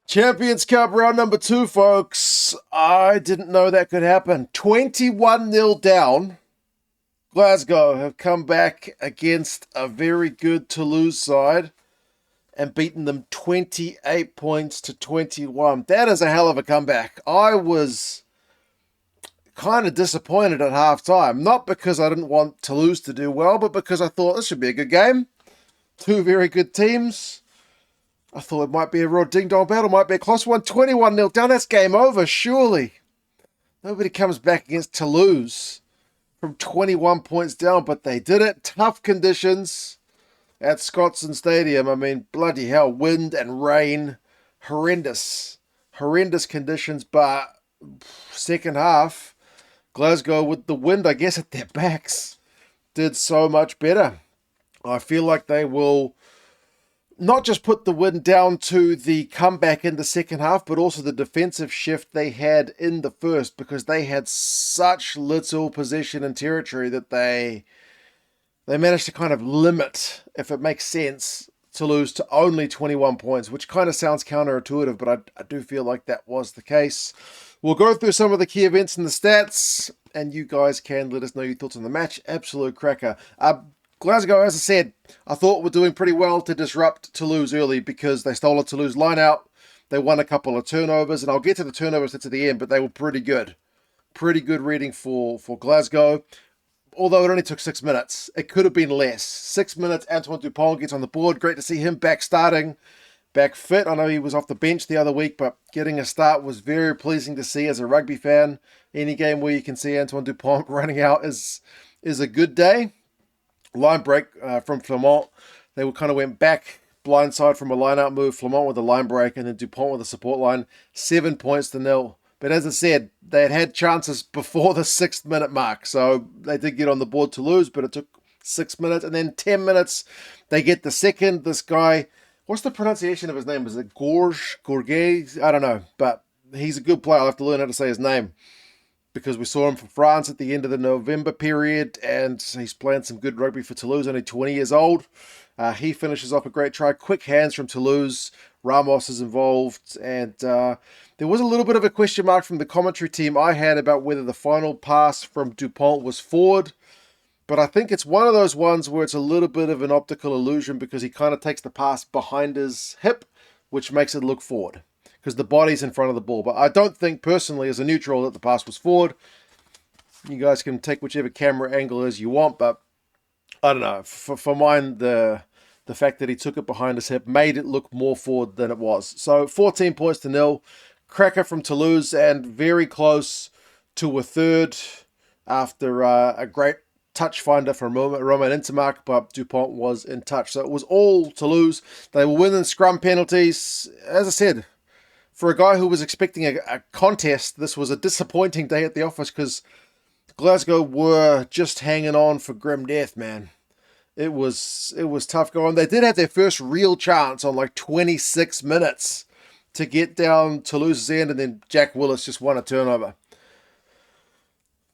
Champions Cup round number 2, folks. I didn't know that could happen. 21-0 down. Glasgow have come back against a very good Toulouse side and beaten them 28 points to 21. That is a hell of a comeback. I was kind of disappointed at halftime. Not because I didn't want Toulouse to do well, but because I thought this should be a good game. Two very good teams. I thought it might be a real ding-dong battle, might be a close one. 21-0 down, that's game over, surely. Nobody comes back against Toulouse from 21 points down, but they did it. Tough conditions at Scotstoun Stadium. I mean, bloody hell, wind and rain, horrendous conditions, but second half, Glasgow with the wind, I guess, at their backs, did so much better. I feel like they will not just put the win down to the comeback in the second half, but also the defensive shift they had in the first, because they had such little possession and territory that they managed to kind of limit, if it makes sense, Toulouse to only 21 points, which kind of sounds counterintuitive, but I do feel like that was the case. We'll go through some of the key events and the stats, and you guys can let us know your thoughts on the match. Absolute cracker. Glasgow, as I said, I thought were doing pretty well to disrupt Toulouse early because they stole a Toulouse line out. They won a couple of turnovers, and I'll get to the turnovers at the end, but they were pretty good. Pretty good reading for Glasgow, although it only took 6 minutes. It could have been less. 6 minutes, Antoine Dupont gets on the board. Great to see him back starting, back fit. I know he was off the bench the other week, but getting a start was very pleasing to see as a rugby fan. Any game where you can see Antoine Dupont running out is a good day. Line break from Flamont. They kind of went back blindside from a line-out move. Flamont with a line break and then Dupont with a support line. 7 points to 0. But as I said, they had chances before the 6th minute mark. So they did get on the board to lose, but it took 6 minutes. And then 10 minutes, they get the second. This guy, what's the pronunciation of his name? Is it Gorges? I don't know. But he's a good player. I'll have to learn how to say his name, because we saw him for France at the end of the November period, and he's playing some good rugby for Toulouse, only 20 years old. He finishes off a great try. Quick hands from Toulouse. Ramos is involved, and there was a little bit of a question mark from the commentary team I had about whether the final pass from Dupont was forward, but I think it's one of those ones where it's a little bit of an optical illusion because he kind of takes the pass behind his hip, which makes it look forward, because the body's in front of the ball. But I don't think, personally, as a neutral, that the pass was forward. You guys can take whichever camera angle as you want, but I don't know. For mine, the fact that he took it behind his hip made it look more forward than it was. So 14 points to 0. Cracker from Toulouse, and very close to a third after a great touch finder from Romain Intermark, but Dupont was in touch. So it was all Toulouse. They were winning scrum penalties. As I said, for a guy who was expecting a contest, this was a disappointing day at the office because Glasgow were just hanging on for grim death, man. It was tough going. They did have their first real chance on like 26 minutes to get down Toulouse's end, and then Jack Willis just won a turnover.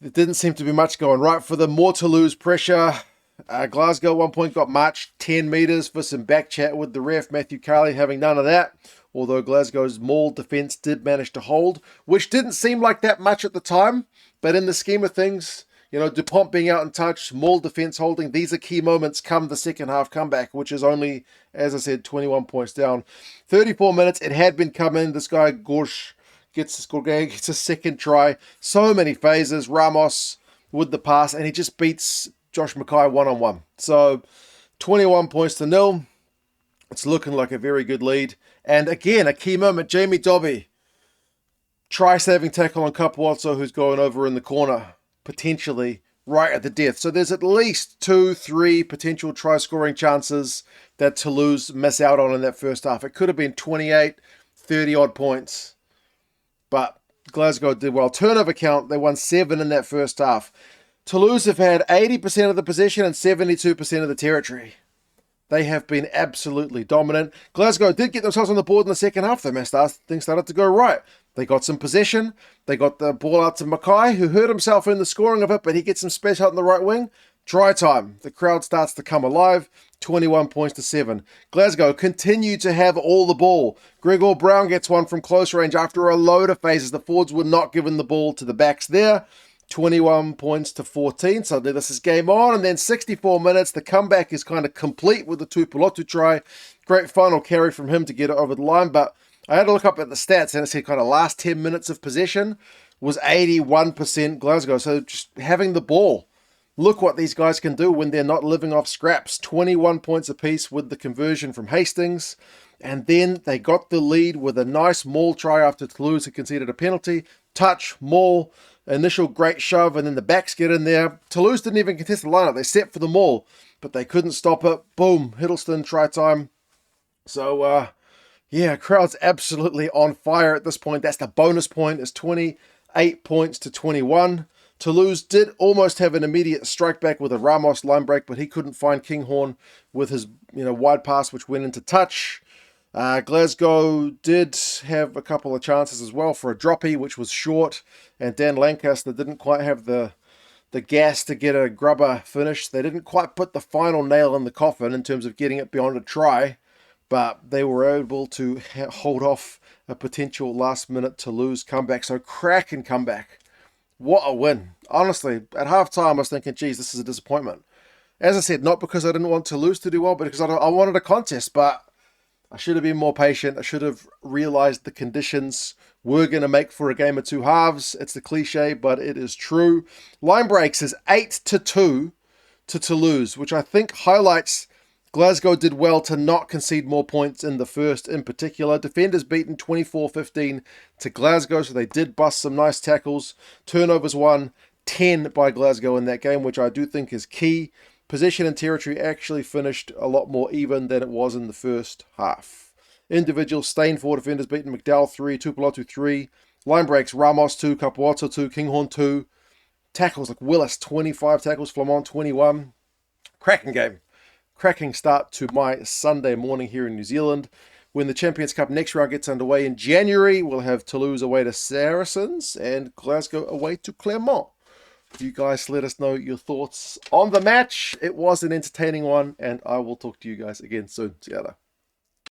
There didn't seem to be much going right for them. More Toulouse pressure. Glasgow at one point got marched 10 metres for some back chat with the ref, Matthew Carley, having none of that. Although Glasgow's maul defence did manage to hold, which didn't seem like that much at the time. But in the scheme of things, you know, Dupont being out in touch, maul defence holding, these are key moments come the second half comeback, which is only, as I said, 21 points down. 34 minutes, it had been coming. This guy, Gorges, gets a second try. So many phases. Ramos with the pass, and he just beats Josh Mackay one-on-one. So 21 points to 0. It's looking like a very good lead. And again, a key moment, Jamie Dobby. Try-saving tackle on Capuozzo, who's going over in the corner, potentially right at the death. So there's at least 2-3 potential try-scoring chances that Toulouse miss out on in that first half. It could have been 28, 30-odd points. But Glasgow did well. Turnover count, they won 7 in that first half. Toulouse have had 80% of the possession and 72% of the territory. They have been absolutely dominant. Glasgow did get themselves on the board in the second half. Things started to go right. They got some possession. They got the ball out to Mackay, who hurt himself in the scoring of it, but he gets some space out in the right wing. Try time. The crowd starts to come alive. 21 points to 7. Glasgow continue to have all the ball. Gregor Brown gets one from close range after a load of phases. The forwards were not given the ball to the backs there. 21 points to 14. So this is game on. And then 64 minutes. The comeback is kind of complete with the Tuipulotu try. Great final carry from him to get it over the line. But I had to look up at the stats and it said kind of last 10 minutes of possession was 81% Glasgow. So just having the ball. Look what these guys can do when they're not living off scraps. 21 points apiece with the conversion from Hastings. And then they got the lead with a nice maul try after Toulouse had conceded a penalty. Touch, maul, initial great shove, and then the backs get in there. Toulouse didn't even contest the lineup. They set for the maul, but they couldn't stop it. Boom, Hiddleston, try time. So, yeah, crowd's absolutely on fire at this point. That's the bonus point. It's 28 points to 21. Toulouse did almost have an immediate strike back with a Ramos line break, but he couldn't find Kinghorn with his wide pass, which went into touch. Glasgow did have a couple of chances as well for a droppy, which was short, and Dan Lancaster didn't quite have the gas to get a grubber finish. They didn't quite put the final nail in the coffin in terms of getting it beyond a try, but they were able to hold off a potential last-minute Toulouse comeback. So cracking comeback. What a win. Honestly, at halftime, I was thinking, geez, this is a disappointment. As I said, not because I didn't want Toulouse to do well, but because I wanted a contest, but I should have been more patient. I should have realized the conditions were going to make for a game of two halves. It's the cliche, but it is true. Line breaks is 8-2 to Toulouse, which I think highlights Glasgow did well to not concede more points in the first in particular. Defenders beaten 24-15 to Glasgow, so they did bust some nice tackles. Turnovers won 10 by Glasgow in that game, which I do think is key. Possession and territory actually finished a lot more even than it was in the first half. Individual Stain 4 defenders beaten McDowell 3, Tuipulotu 3. Line breaks, Ramos 2, Capuozzo 2, Kinghorn 2. Tackles like Willis 25 tackles, Flamand 21. Cracking game. Cracking start to my Sunday morning here in New Zealand. When the Champions Cup next round gets underway in January, we'll have Toulouse away to Saracens and Glasgow away to Clermont. You guys let us know your thoughts on the match. It was an entertaining one, and I will talk to you guys again soon. See you later.